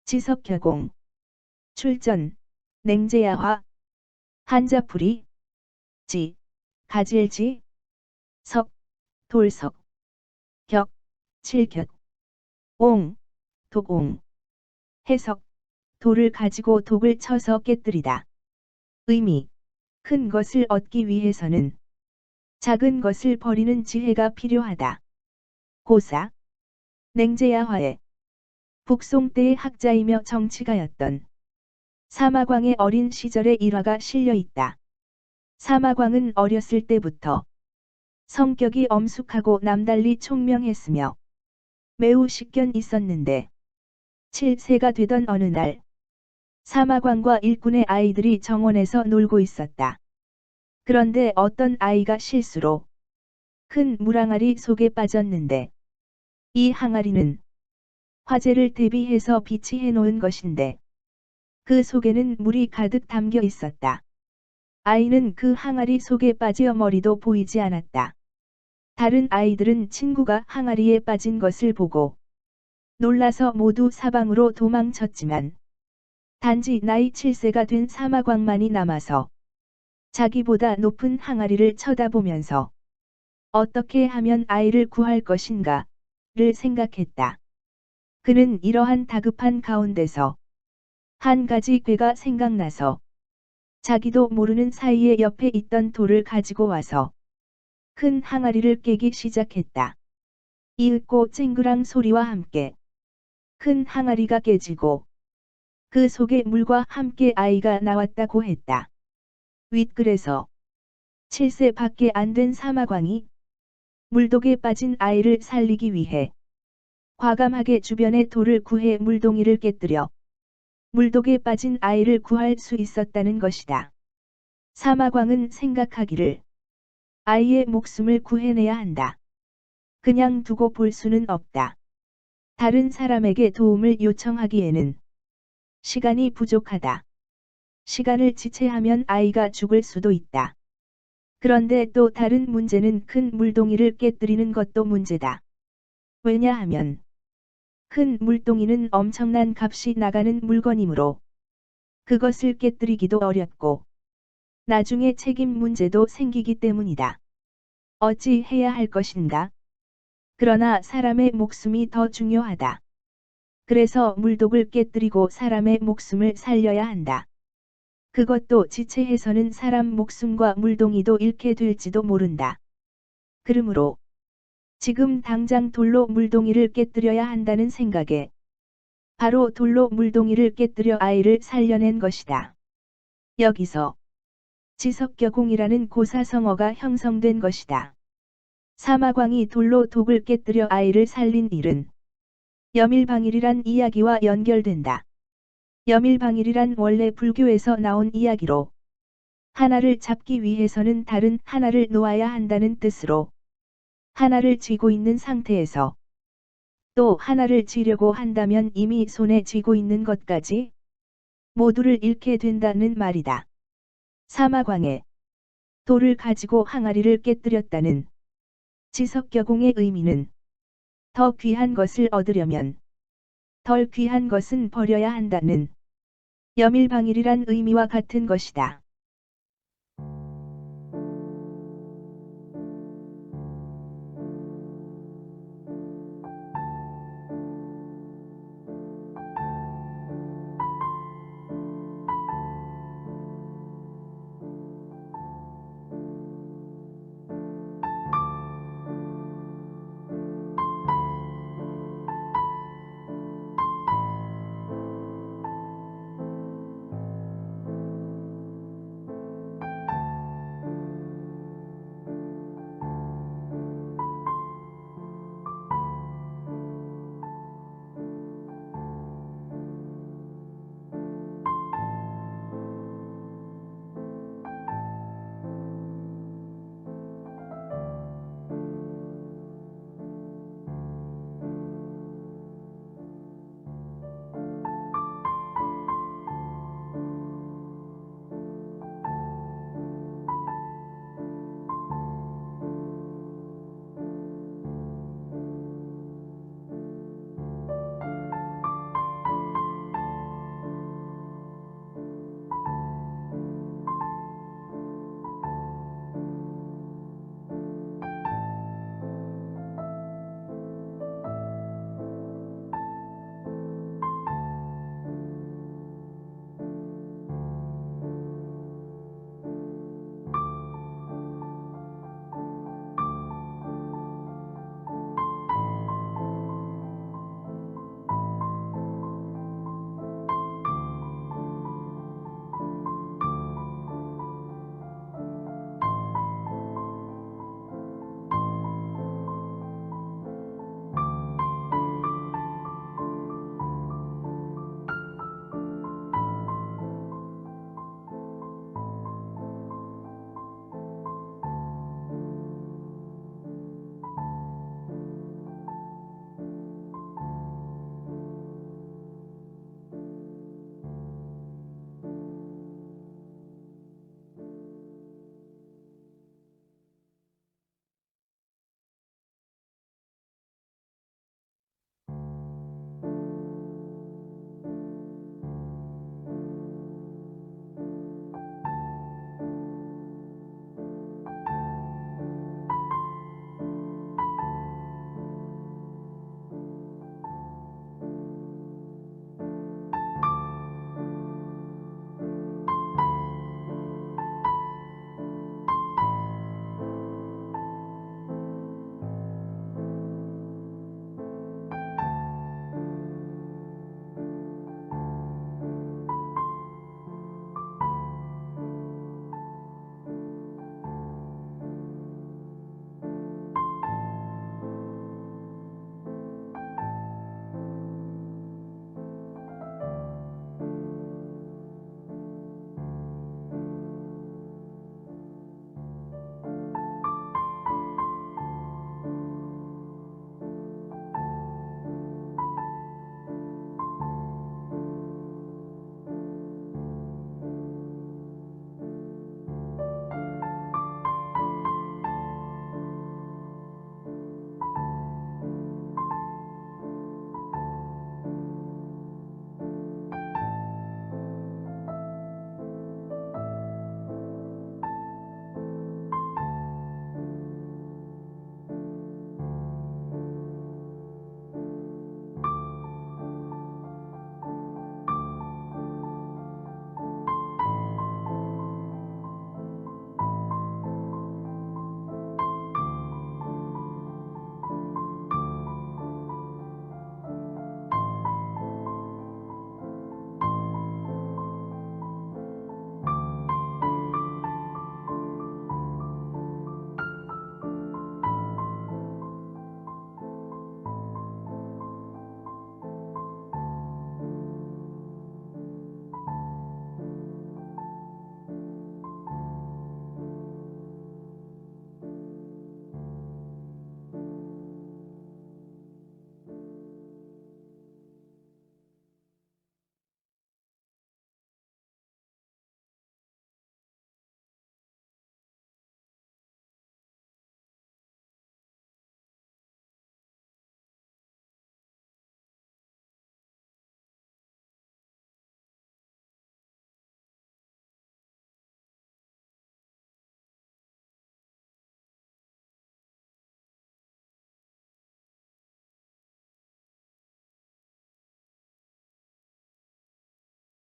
지석여공. 출전. 냉제야화. 한자풀이. 지. 가질지. 석. 돌석. 격. 칠격. 옹. 독옹. 해석. 돌을 가지고 독을 쳐서 깨뜨리다. 의미. 큰 것을 얻기 위해서는 작은 것을 버리는 지혜가 필요하다. 고사. 냉제야화의 북송 때의 학자이며 정치가였던 사마광의 어린 시절의 일화가 실려 있다. 사마광은 어렸을 때부터 성격이 엄숙하고 남달리 총명했으며 매우 식견 있었는데 7세가 되던 어느 날 사마광과 일꾼의 아이들이 정원에서 놀고 있었다. 그런데 어떤 아이가 실수로 큰 물항아리 속에 빠졌는데 이 항아리는 화재를 대비해서 비치해 놓은 것인데 그 속에는 물이 가득 담겨 있었다. 아이는 그 항아리 속에 빠져 머리도 보이지 않았다. 다른 아이들은 친구가 항아리에 빠진 것을 보고 놀라서 모두 사방으로 도망쳤지만 단지 나이 7세가 된 사마광만이 남아서 자기보다 높은 항아리를 쳐다보면서 어떻게 하면 아이를 구할 것인가를 생각했다. 그는 이러한 다급한 가운데서 한 가지 괴가 생각나서 자기도 모르는 사이에 옆에 있던 돌을 가지고 와서 큰 항아리를 깨기 시작했다. 이윽고 쨍그랑 소리와 함께 큰 항아리가 깨지고 그 속에 물과 함께 아이가 나왔다고 했다. 윗글에서 7세 밖에 안 된 사마광이 물독에 빠진 아이를 살리기 위해 과감하게 주변의 돌을 구해 물동이를 깨뜨려 물독에 빠진 아이를 구할 수 있었다는 것이다. 사마광은 생각하기를 아이의 목숨을 구해내야 한다. 그냥 두고 볼 수는 없다. 다른 사람에게 도움을 요청하기에는 시간이 부족하다. 시간을 지체하면 아이가 죽을 수도 있다. 그런데 또 다른 문제는 큰 물동이를 깨뜨리는 것도 문제다. 왜냐하면 큰 물동이는 엄청난 값이 나가는 물건이므로 그것을 깨뜨리기도 어렵고 나중에 책임 문제도 생기기 때문이다. 어찌 해야 할 것인가? 그러나 사람의 목숨이 더 중요하다. 그래서 물독을 깨뜨리고 사람의 목숨을 살려야 한다. 그것도 지체해서는 사람 목숨과 물동이도 잃게 될지도 모른다. 그러므로 지금 당장 돌로 물동이를 깨뜨려야 한다는 생각에 바로 돌로 물동이를 깨뜨려 아이를 살려낸 것이다. 여기서 지석여공이라는 고사성어가 형성된 것이다. 사마광이 돌로 독을 깨뜨려 아이를 살린 일은 여밀방일이란 이야기와 연결된다. 여밀방일이란 원래 불교에서 나온 이야기로 하나를 잡기 위해서는 다른 하나를 놓아야 한다는 뜻으로 하나를 쥐고 있는 상태에서 또 하나를 쥐려고 한다면 이미 손에 쥐고 있는 것까지 모두를 잃게 된다는 말이다. 사마광의 돌을 가지고 항아리를 깨뜨렸다는 지석여공의 의미는 더 귀한 것을 얻으려면 덜 귀한 것은 버려야 한다는 여밀방일이란 의미와 같은 것이다.